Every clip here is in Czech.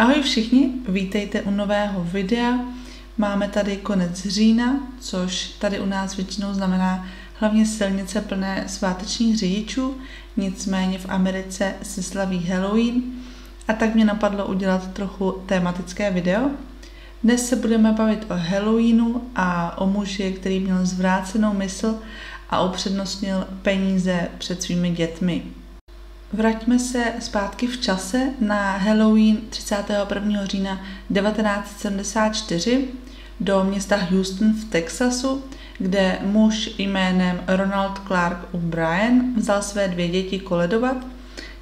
Ahoj všichni, vítejte u nového videa. Máme tady konec října, což tady u nás většinou znamená hlavně silnice plné svátečních řidičů, nicméně v Americe se slaví Halloween a tak mě napadlo udělat trochu tematické video. Dnes se budeme bavit o Halloweenu a o muži, který měl zvrácenou mysl a upřednostnil peníze před svými dětmi. Vraťme se zpátky v čase na Halloween 31. října 1974 do města Houston v Texasu, kde muž jménem Ronald Clark O'Brien vzal své 2 děti koledovat,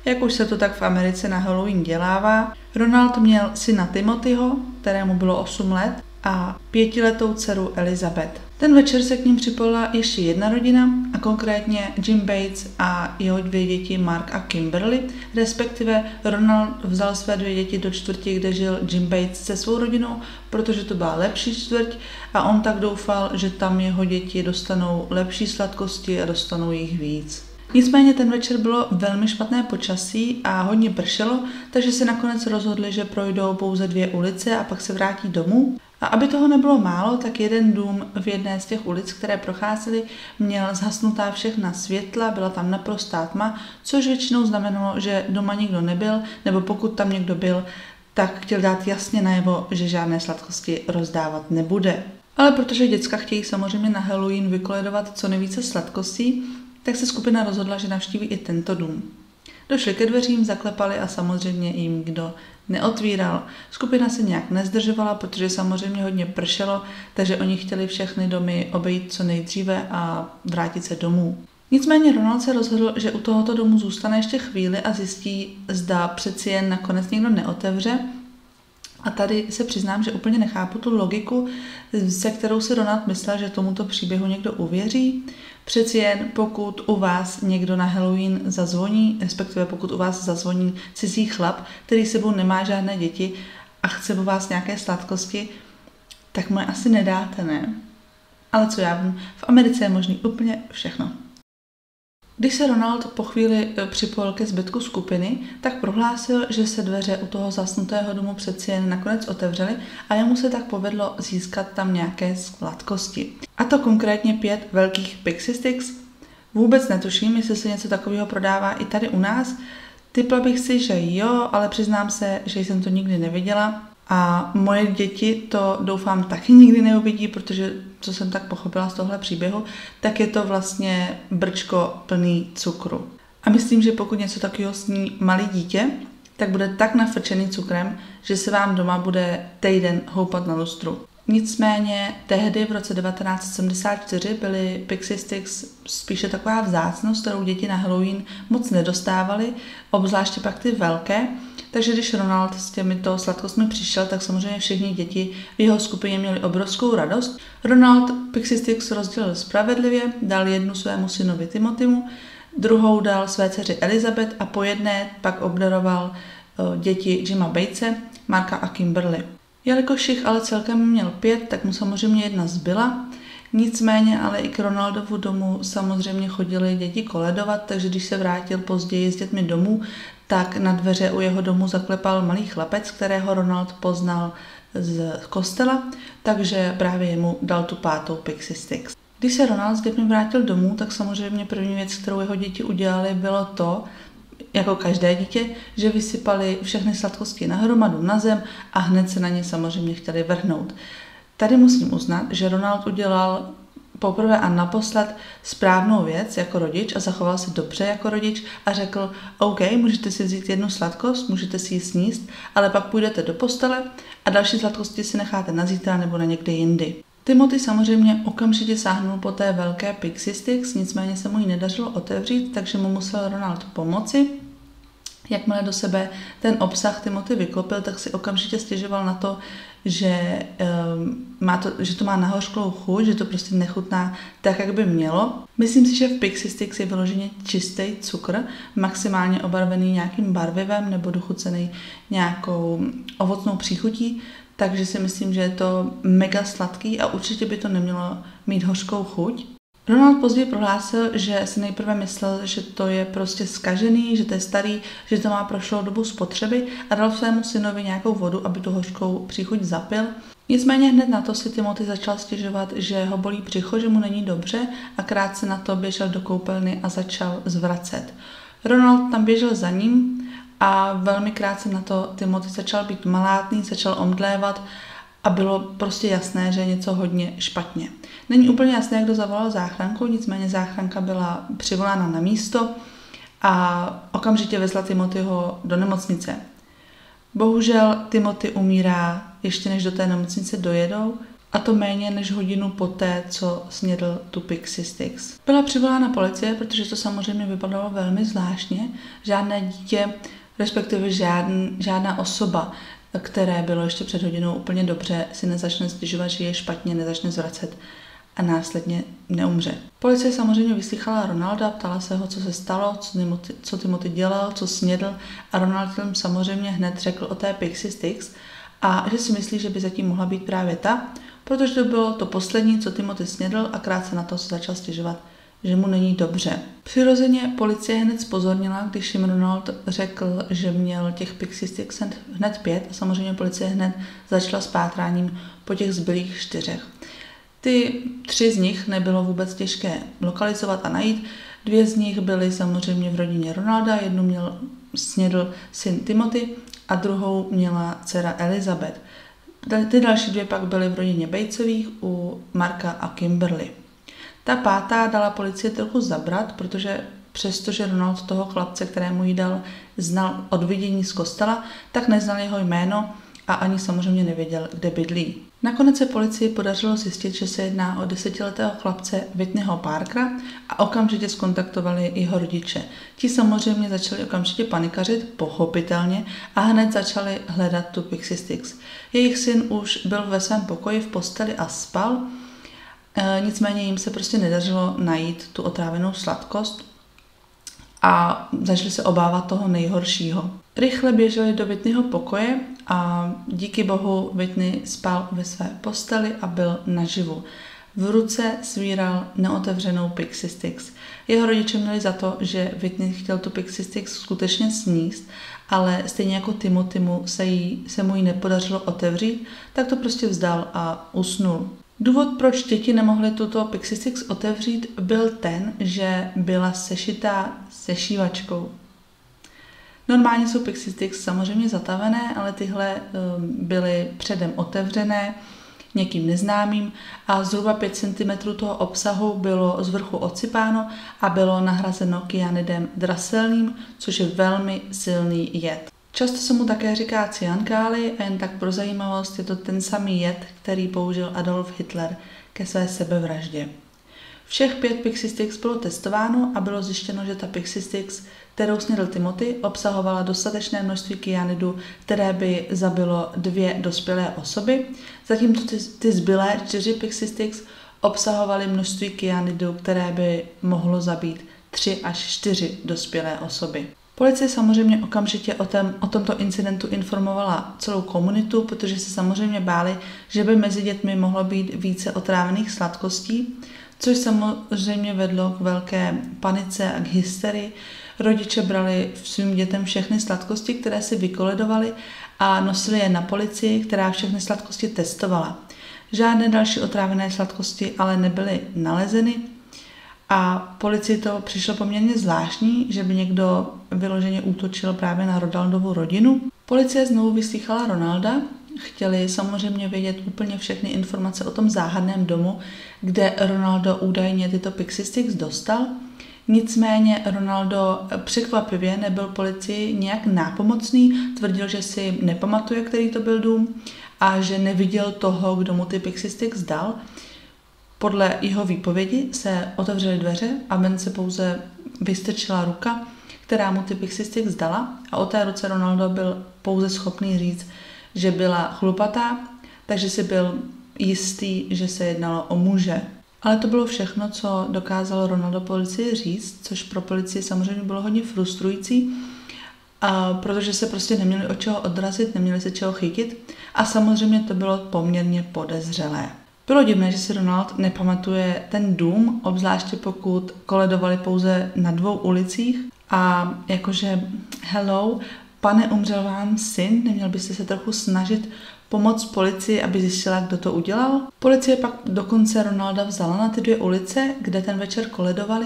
jak už se to tak v Americe na Halloween dělává. Ronald měl syna Timothyho, kterému bylo 8 let, a 5letou dceru Elizabeth. Ten večer se k ním připojila ještě jedna rodina, a konkrétně Jim Bates a jeho 2 děti Mark a Kimberly, respektive Ronald vzal své 2 děti do čtvrti, kde žil Jim Bates se svou rodinou, protože to byla lepší čtvrť a on tak doufal, že tam jeho děti dostanou lepší sladkosti a dostanou jich víc. Nicméně ten večer bylo velmi špatné počasí a hodně pršelo, takže se nakonec rozhodli, že projdou pouze 2 ulice a pak se vrátí domů. A aby toho nebylo málo, tak jeden dům v jedné z těch ulic, které procházely, měl zhasnutá všechna světla, byla tam naprostá tma, což většinou znamenalo, že doma nikdo nebyl, nebo pokud tam někdo byl, tak chtěl dát jasně najevo, že žádné sladkosti rozdávat nebude. Ale protože děcka chtějí samozřejmě na Halloween vykoledovat co nejvíce sladkostí, tak se skupina rozhodla, že navštíví i tento dům. Došli ke dveřím, zaklepali a samozřejmě jim nikdo neotvíral. Skupina se nějak nezdržovala, protože samozřejmě hodně pršelo, takže oni chtěli všechny domy obejít co nejdříve a vrátit se domů. Nicméně Ronald se rozhodl, že u tohoto domu zůstane ještě chvíli a zjistí, zda přeci jen nakonec někdo neotevře. A tady se přiznám, že úplně nechápu tu logiku, se kterou si Ronald myslel, že tomuto příběhu někdo uvěří. Přeci jen pokud u vás někdo na Halloween zazvoní, respektive pokud u vás zazvoní cizí chlap, který sebou nemá žádné děti a chce po vás nějaké sladkosti, tak mu je asi nedáte, ne? Ale co já vím, v Americe je možný úplně všechno. Když se Ronald po chvíli připojil ke zbytku skupiny, tak prohlásil, že se dveře u toho zasnutého domu přeci jen nakonec otevřely a jemu se tak povedlo získat tam nějaké sladkosti. A to konkrétně 5 velkých Pixie Sticks. Vůbec netuším, jestli se něco takového prodává i tady u nás. Tipla bych si, že jo, ale přiznám se, že jsem to nikdy neviděla. A moje děti to doufám taky nikdy neuvidí, protože co jsem tak pochopila z tohle příběhu, tak je to vlastně brčko plný cukru. A myslím, že pokud něco takového sní malý dítě, tak bude tak nafrčený cukrem, že se vám doma bude týden houpat na lustru. Nicméně tehdy v roce 1974 byly Pixie Sticks spíše taková vzácnost, kterou děti na Halloween moc nedostávaly, obzvláště pak ty velké. Takže když Ronald s těmito sladkostmi přišel, tak samozřejmě všechny děti v jeho skupině měli obrovskou radost. Ronald Pixie Sticks rozdělil spravedlivě, dal jednu svému synovi Timothymu, druhou dal své dceři Elizabeth a po jedné pak obdaroval děti Jima Batese, Marka a Kimberly. Jelikož jich ale celkem měl 5, tak mu samozřejmě jedna zbyla. Nicméně ale i k Ronaldovu domu samozřejmě chodili děti koledovat, takže když se vrátil později s dětmi domů, tak na dveře u jeho domu zaklepal malý chlapec, kterého Ronald poznal z kostela, takže právě jemu dal tu 5. Pixie Sticks. Když se Ronald s dětmi vrátil domů, tak samozřejmě první věc, kterou jeho děti udělali, bylo to, jako každé dítě, že vysypali všechny sladkosti nahromadu na zem a hned se na ně samozřejmě chtěli vrhnout. Tady musím uznat, že Ronald udělal poprvé a naposled správnou věc jako rodič a zachoval se dobře jako rodič a řekl, OK, můžete si vzít jednu sladkost, můžete si ji sníst, ale pak půjdete do postele a další sladkosti si necháte na zítra nebo na někdy jindy. Timothy samozřejmě okamžitě sáhnul po té velké Pixie Sticks, nicméně se mu ji nedařilo otevřít, takže mu musel Ronald pomoci. Jakmile do sebe ten obsah Timothy vyklopil, tak si okamžitě stěžoval na to, že to má nahořklou chuť, že to prostě nechutná tak, jak by mělo. Myslím si, že v Pixie Sticks je vyloženě čistý cukr, maximálně obarvený nějakým barvivem nebo dochucený nějakou ovocnou příchutí, takže si myslím, že je to mega sladký a určitě by to nemělo mít hořkou chuť. Ronald později prohlásil, že si nejprve myslel, že to je prostě zkažený, že to je starý, že to má prošlou dobu spotřeby a dal svému synovi nějakou vodu, aby tu hořkou příchuť zapil. Nicméně hned na to si Timothy začal stěžovat, že ho bolí břicho, že mu není dobře a krátce na to běžel do koupelny a začal zvracet. Ronald tam běžel za ním a velmi krátce na to Timothy začal být malátný, začal omdlévat a bylo prostě jasné, že je něco hodně špatně. Není úplně jasné, kdo zavolal záchranku, nicméně záchranka byla přivolána na místo a okamžitě vezla Timothyho do nemocnice. Bohužel Timothy umírá ještě než do té nemocnice dojedou, a to méně než hodinu poté, co snědl tu Pixie Sticks. Byla přivolána policie, protože to samozřejmě vypadalo velmi zvláštně. Žádné dítě, respektive žádná osoba, které bylo ještě před hodinou úplně dobře, si nezačne stěžovat, že je špatně, nezačne zvracet a následně neumře. Policie samozřejmě vyslýchala Ronalda, ptala se ho, co se stalo, co Timothy dělal, co snědl a Ronald jim samozřejmě hned řekl o té Pixie Sticks a že si myslí, že by zatím mohla být právě ta, protože to bylo to poslední, co Timothy snědl a krátce na to se začal stěžovat, že mu není dobře. Přirozeně policie hned zpozornila, když jim Ronald řekl, že měl těch Pixie Sticks hned 5 a samozřejmě policie hned začala s pátráním po těch zbylých 4. Ty 3 z nich nebylo vůbec těžké lokalizovat a najít. 2 z nich byly samozřejmě v rodině Ronalda, jednu snědl syn Timothy a druhou měla dcera Elizabeth. Ty další 2 pak byly v rodině Batesových u Marka a Kimberly. Ta pátá dala policie trochu zabrat, protože přestože Ronald toho chlapce, kterému ji dal, znal od vidění z kostela, tak neznal jeho jméno a ani samozřejmě nevěděl, kde bydlí. Nakonec se policii podařilo zjistit, že se jedná o 10letého chlapce Whitneyho Parkera a okamžitě zkontaktovali jeho rodiče. Ti samozřejmě začali okamžitě panikařit, pochopitelně, a hned začali hledat tu Pixie Sticks. Jejich syn už byl ve svém pokoji v posteli a spal, nicméně jim se prostě nedařilo najít tu otrávenou sladkost a začali se obávat toho nejhoršího. Rychle běželi do Whitneyho pokoje a díky bohu Whitney spal ve své posteli a byl naživu. V ruce svíral neotevřenou Pixie Sticks. Jeho rodiče měli za to, že Whitney chtěl tu Pixie Sticks skutečně sníst, ale stejně jako Timothymu se mu ji nepodařilo otevřít, tak to prostě vzdal a usnul. Důvod, proč děti nemohly tuto Pixie Sticks otevřít, byl ten, že byla sešitá sešívačkou. Normálně jsou Pixie Sticks samozřejmě zatavené, ale tyhle byly předem otevřené někým neznámým a zhruba 5 cm toho obsahu bylo z vrchu odsypáno a bylo nahrazeno kyanidem draselným, což je velmi silný jed. Často se mu také říká cyankáli a jen tak pro zajímavost je to ten samý jed, který použil Adolf Hitler ke své sebevraždě. Všech 5 Pixie Sticks bylo testováno a bylo zjištěno, že ta Pixie Sticks, kterou snědl Timothy, obsahovala dostatečné množství kyanidu, které by zabilo 2 dospělé osoby, zatímco ty zbylé 4 Pixie Sticks obsahovaly množství kyanidu, které by mohlo zabít 3 až 4 dospělé osoby. Policie samozřejmě okamžitě o tomto incidentu informovala celou komunitu, protože se samozřejmě báli, že by mezi dětmi mohlo být více otrávených sladkostí, což samozřejmě vedlo k velké panice a k hysterii. Rodiče brali svým dětem všechny sladkosti, které si vykoledovali a nosili je na policii, která všechny sladkosti testovala. Žádné další otrávené sladkosti ale nebyly nalezeny a policii to přišlo poměrně zvláštní, že by někdo vyloženě útočil právě na Ronaldovu rodinu. Policie znovu vyslýchala Ronalda, chtěli samozřejmě vědět úplně všechny informace o tom záhadném domu, kde Ronaldo údajně tyto Pixie Sticks dostal. Nicméně Ronaldo překvapivě nebyl policii nějak nápomocný, tvrdil, že si nepamatuje, který to byl dům a že neviděl toho, kdo mu ty Pixie Sticks dal. Podle jeho výpovědi se otevřely dveře a ven se pouze vystrčila ruka, která mu ty Pixie Sticks dala a o té ruce Ronaldo byl pouze schopný říct, že byla chlupatá, takže si byl jistý, že se jednalo o muže. Ale to bylo všechno, co dokázalo Ronaldo policii říct, což pro policii samozřejmě bylo hodně frustrující, protože se prostě neměli od čeho odrazit, neměli se čeho chytit a samozřejmě to bylo poměrně podezřelé. Bylo divné, že si Ronald nepamatuje ten dům, obzvláště pokud koledovali pouze na 2 ulicích a jakože hello, pane, umřel vám syn, neměl byste se trochu snažit pomoct policii, aby zjistila, kdo to udělal? Policie pak dokonce Ronalda vzala na ty 2 ulice, kde ten večer koledovali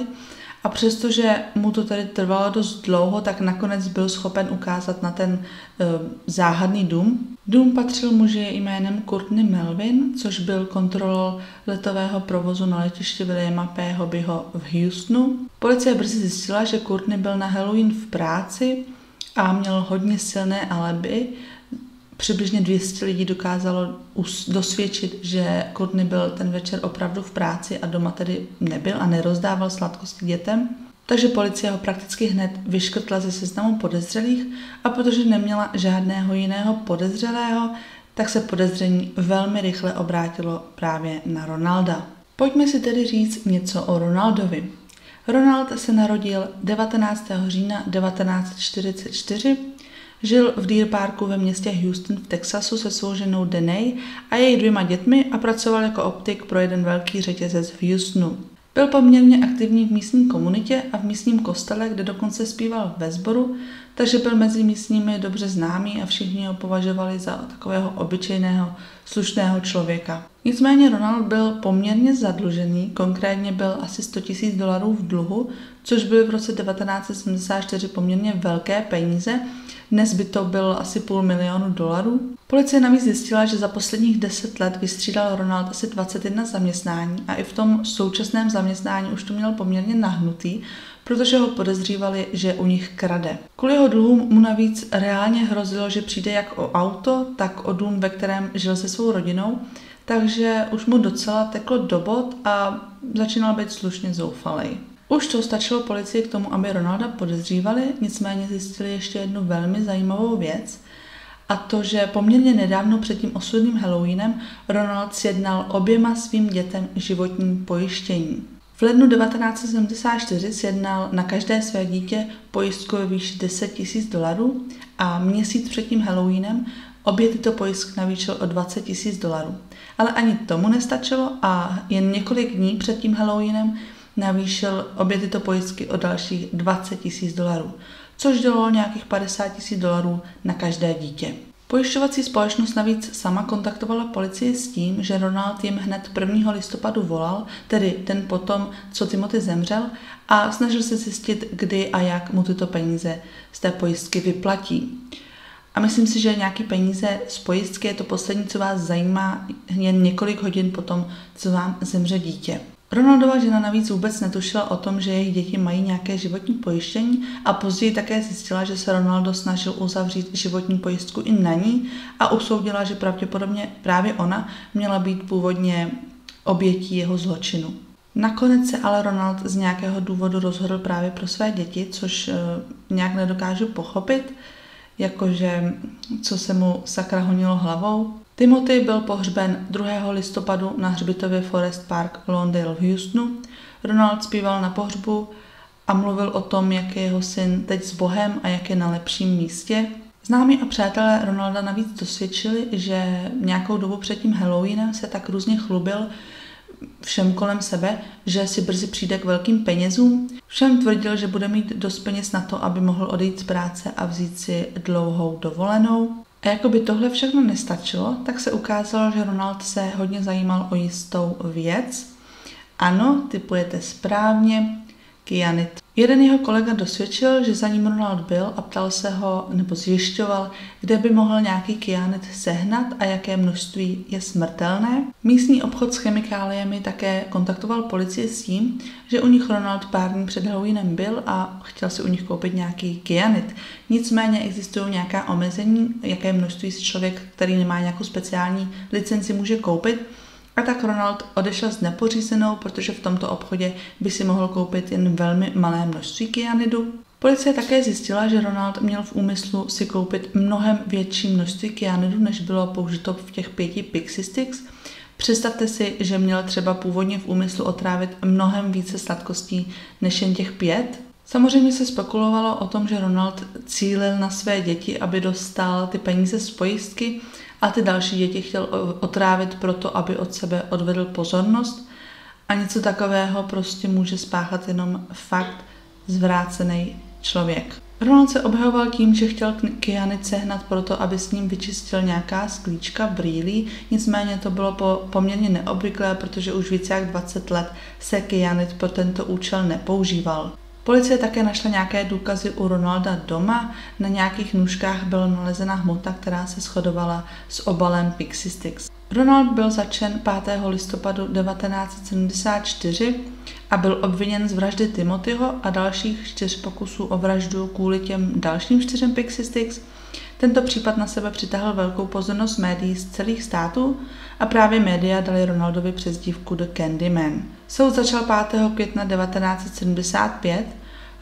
a přestože mu to tady trvalo dost dlouho, tak nakonec byl schopen ukázat na ten záhadný dům. Dům patřil muži jménem Courtney Melvin, což byl kontrolor letového provozu na letišti Williama P. Hobbyho v Houstonu. Policie brzy zjistila, že Courtney byl na Halloween v práci a měl hodně silné alibi. Přibližně 200 lidí dokázalo dosvědčit, že Courtney byl ten večer opravdu v práci a doma tedy nebyl a nerozdával sladkosti dětem. Takže policie ho prakticky hned vyškrtla ze seznamu podezřelých a protože neměla žádného jiného podezřelého, tak se podezření velmi rychle obrátilo právě na Ronalda. Pojďme si tedy říct něco o Ronaldovi. Ronald se narodil 19. října 1944, žil v Deer Parku ve městě Houston v Texasu se svou ženou Deney a jejich 2 dětmi a pracoval jako optik pro jeden velký řetězec v Houstonu. Byl poměrně aktivní v místní komunitě a v místním kostele, kde dokonce zpíval ve sboru, takže byl mezi místními dobře známý a všichni ho považovali za takového obyčejného, slušného člověka. Nicméně Ronald byl poměrně zadlužený, konkrétně byl asi $100,000 v dluhu, což byly v roce 1974 poměrně velké peníze. Dnes by to bylo asi $500,000. Policie navíc zjistila, že za posledních 10 let vystřídal Ronald asi 21 zaměstnání a i v tom současném zaměstnání už to měl poměrně nahnutý, protože ho podezřívali, že u nich krade. Kvůli jeho dluhům mu navíc reálně hrozilo, že přijde jak o auto, tak o dům, ve kterém žil se svou rodinou, takže už mu docela teklo do bod a začínal být slušně zoufalej. Už to stačilo policii k tomu, aby Ronalda podezřívali, nicméně zjistili ještě jednu velmi zajímavou věc, a to, že poměrně nedávno před tím osudným Halloweenem Ronald sjednal oběma svým dětem životní pojištění. V lednu 1974 sjednal na každé své dítě pojistku ve výši $10,000 a měsíc před tím Halloweenem obě tyto pojistky navýšil o $20,000. Ale ani tomu nestačilo a jen několik dní před tím Halloweenem navýšil obě tyto pojistky o dalších $20,000, což dalo nějakých $50,000 na každé dítě. Pojišťovací společnost navíc sama kontaktovala policii s tím, že Ronald jim hned 1. listopadu volal, tedy den potom, co Timothy zemřel, a snažil se zjistit, kdy a jak mu tyto peníze z té pojistky vyplatí. A myslím si, že nějaké peníze z pojistky je to poslední, co vás zajímá, jen několik hodin potom, co vám zemře dítě. Ronaldova žena navíc vůbec netušila o tom, že jejich děti mají nějaké životní pojištění a později také zjistila, že se Ronaldo snažil uzavřít životní pojistku i na ní a usoudila, že pravděpodobně právě ona měla být původně obětí jeho zločinu. Nakonec se ale Ronald z nějakého důvodu rozhodl právě pro své děti, což nějak nedokážu pochopit, jakože co se mu sakra honilo hlavou. Timothy byl pohřben 2. listopadu na hřbitově Forest Park Lawndale v Houstonu. Ronald zpíval na pohřbu a mluvil o tom, jak je jeho syn teď s Bohem a jak je na lepším místě. Známí a přátelé Ronalda navíc dosvědčili, že nějakou dobu před tím Halloweenem se tak různě chlubil všem kolem sebe, že si brzy přijde k velkým penězům. Všem tvrdil, že bude mít dost peněz na to, aby mohl odejít z práce a vzít si dlouhou dovolenou. A jako by tohle všechno nestačilo, tak se ukázalo, že Ronald se hodně zajímal o jistou věc. Ano, tipujete správně, kyanid. Jeden jeho kolega dosvědčil, že za ním Ronald byl a ptal se ho, nebo zjišťoval, kde by mohl nějaký kyanid sehnat a jaké množství je smrtelné. Místní obchod s chemikáliemi také kontaktoval policii s tím, že u nich Ronald pár dní před Halloweenem byl a chtěl si u nich koupit nějaký kyanid. Nicméně existují nějaká omezení, jaké množství si člověk, který nemá nějakou speciální licenci, může koupit. A tak Ronald odešel s nepořízenou, protože v tomto obchodě by si mohl koupit jen velmi malé množství kyanidu. Policie také zjistila, že Ronald měl v úmyslu si koupit mnohem větší množství kyanidu, než bylo použito v těch 5 Pixie Sticks. Představte si, že měl třeba původně v úmyslu otrávit mnohem více sladkostí než jen těch 5. Samozřejmě se spekulovalo o tom, že Ronald cílil na své děti, aby dostal ty peníze z pojistky a ty další děti chtěl otrávit proto, aby od sebe odvedl pozornost a něco takového prostě může spáchat jenom fakt zvrácený člověk. Ronald se obhajoval tím, že chtěl kyanid sehnat proto, aby s ním vyčistil nějaká sklíčka brýlí, nicméně to bylo poměrně neobvyklé, protože už více jak 20 let se kyanid pro tento účel nepoužíval. Policie také našla nějaké důkazy u Ronalda doma, na nějakých nůžkách byla nalezena hmota, která se shodovala s obalem Pixie Stix. Ronald byl zatčen 5. listopadu 1974 a byl obviněn z vraždy Timothyho a dalších 4 pokusů o vraždu kvůli těm dalším 4 Pixie Stix. Tento případ na sebe přitáhl velkou pozornost médií z celých států a právě média dali Ronaldovi přezdívku The Candyman. Soud začal 5. května 1975.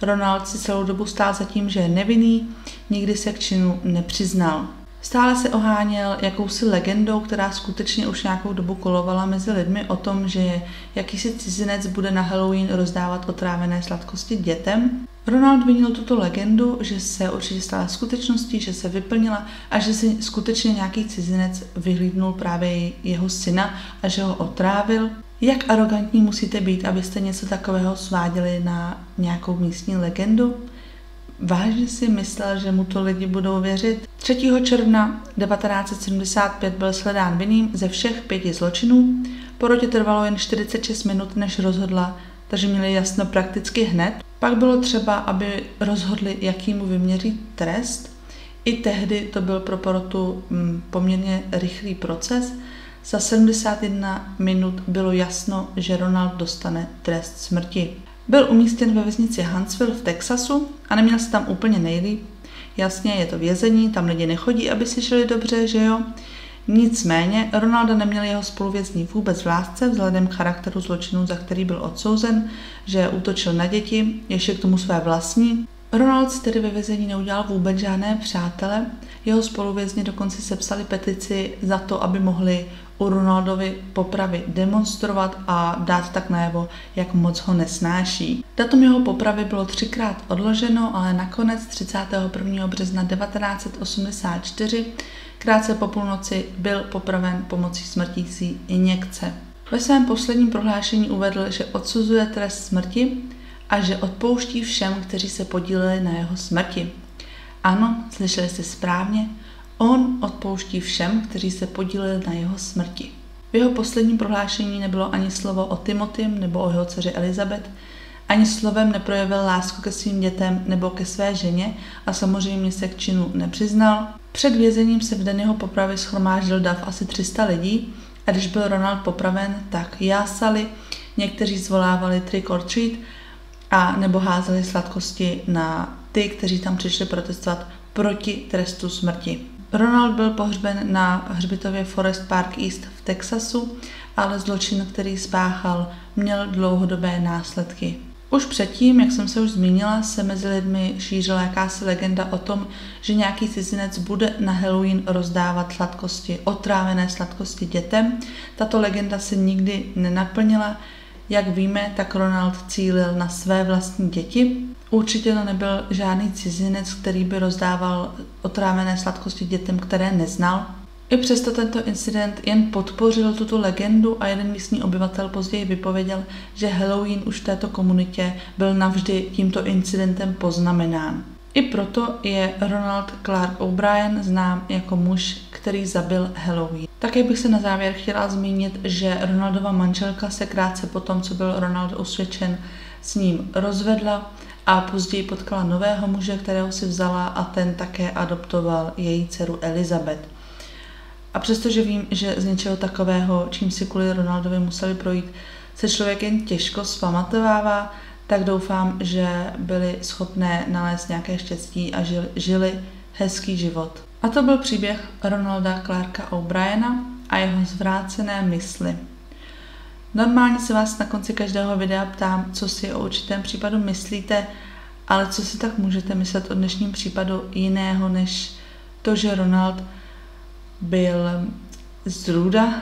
Ronald si celou dobu stál za tím, že je nevinný, nikdy se k činu nepřiznal. Stále se oháněl jakousi legendou, která skutečně už nějakou dobu kolovala mezi lidmi o tom, že jakýsi cizinec bude na Halloween rozdávat otrávené sladkosti dětem. Ronald vinil tuto legendu, že se určitě stala skutečností, že se vyplnila a že si skutečně nějaký cizinec vyhlídnul právě jeho syna a že ho otrávil. Jak arrogantní musíte být, abyste něco takového sváděli na nějakou místní legendu? Vážně si myslel, že mu to lidi budou věřit? 3. června 1975 byl shledán vinným ze všech 5 zločinů. Porotě trvalo jen 46 minut, než rozhodla, takže měli jasno prakticky hned. Pak bylo třeba, aby rozhodli, jaký mu vyměří trest. I tehdy to byl pro porotu poměrně rychlý proces. Za 71 minut bylo jasno, že Ronald dostane trest smrti. Byl umístěn ve věznici Huntsville v Texasu a neměl se tam úplně nejlíp. Jasně, je to vězení, tam lidi nechodí, aby si žili dobře, že jo? Nicméně Ronalda neměl jeho spoluvězni vůbec v lásce vzhledem k charakteru zločinu, za který byl odsouzen, že útočil na děti, ještě k tomu své vlastní. Ronald si tedy ve vězení neudělal vůbec žádné přátele, jeho spoluvězni dokonce sepsali petici za to, aby mohli u Ronaldovi popravy demonstrovat a dát tak najevo, jak moc ho nesnáší. Datum jeho popravy bylo 3krát odloženo, ale nakonec 31. března 1984 krátce po půlnoci byl popraven pomocí smrtící injekce. Ve svém posledním prohlášení uvedl, že odsuzuje trest smrti a že odpouští všem, kteří se podíleli na jeho smrti. Ano, slyšeli jste správně, on odpouští všem, kteří se podíleli na jeho smrti. V jeho posledním prohlášení nebylo ani slovo o Timothym nebo o jeho dceři Elizabeth, ani slovem neprojevil lásku ke svým dětem nebo ke své ženě a samozřejmě se k činu nepřiznal. Před vězením se v den jeho popravy shromáždil dav asi 300 lidí a když byl Ronald popraven, tak jásali, někteří zvolávali trick or treat a nebo házeli sladkosti na ty, kteří tam přišli protestovat proti trestu smrti. Ronald byl pohřben na hřbitově Forest Park East v Texasu, ale zločin, který spáchal, měl dlouhodobé následky. Už předtím, jak jsem se už zmínila, se mezi lidmi šířila jakási legenda o tom, že nějaký cizinec bude na Halloween rozdávat sladkosti, otrávené sladkosti dětem. Tato legenda se nikdy nenaplnila. Jak víme, tak Ronald cílil na své vlastní děti. Určitě to nebyl žádný cizinec, který by rozdával otrávené sladkosti dětem, které neznal. I přesto tento incident jen podpořil tuto legendu a jeden místní obyvatel později vypověděl, že Halloween už v této komunitě byl navždy tímto incidentem poznamenán. I proto je Ronald Clark O'Brien znám jako muž, který zabil Halloween. Také bych se na závěr chtěla zmínit, že Ronaldova manželka se krátce po tom, co byl Ronald usvědčen, s ním rozvedla a později potkala nového muže, kterého si vzala a ten také adoptoval její dceru Elizabeth. A přestože vím, že z něčeho takového, čím si kvůli Ronaldovi museli projít, se člověk jen těžko zpamatovává, tak doufám, že byli schopné nalézt nějaké štěstí a žili hezký život. A to byl příběh Ronalda Clarka O'Briena a jeho zvrácené mysli. Normálně se vás na konci každého videa ptám, co si o určitém případu myslíte, ale co si tak můžete myslet o dnešním případu jiného, než to, že Ronald byl zrůda.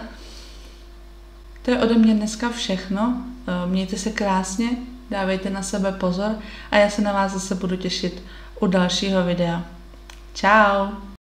To je ode mě dneska všechno. Mějte se krásně, dávejte na sebe pozor a já se na vás zase budu těšit u dalšího videa. Čau!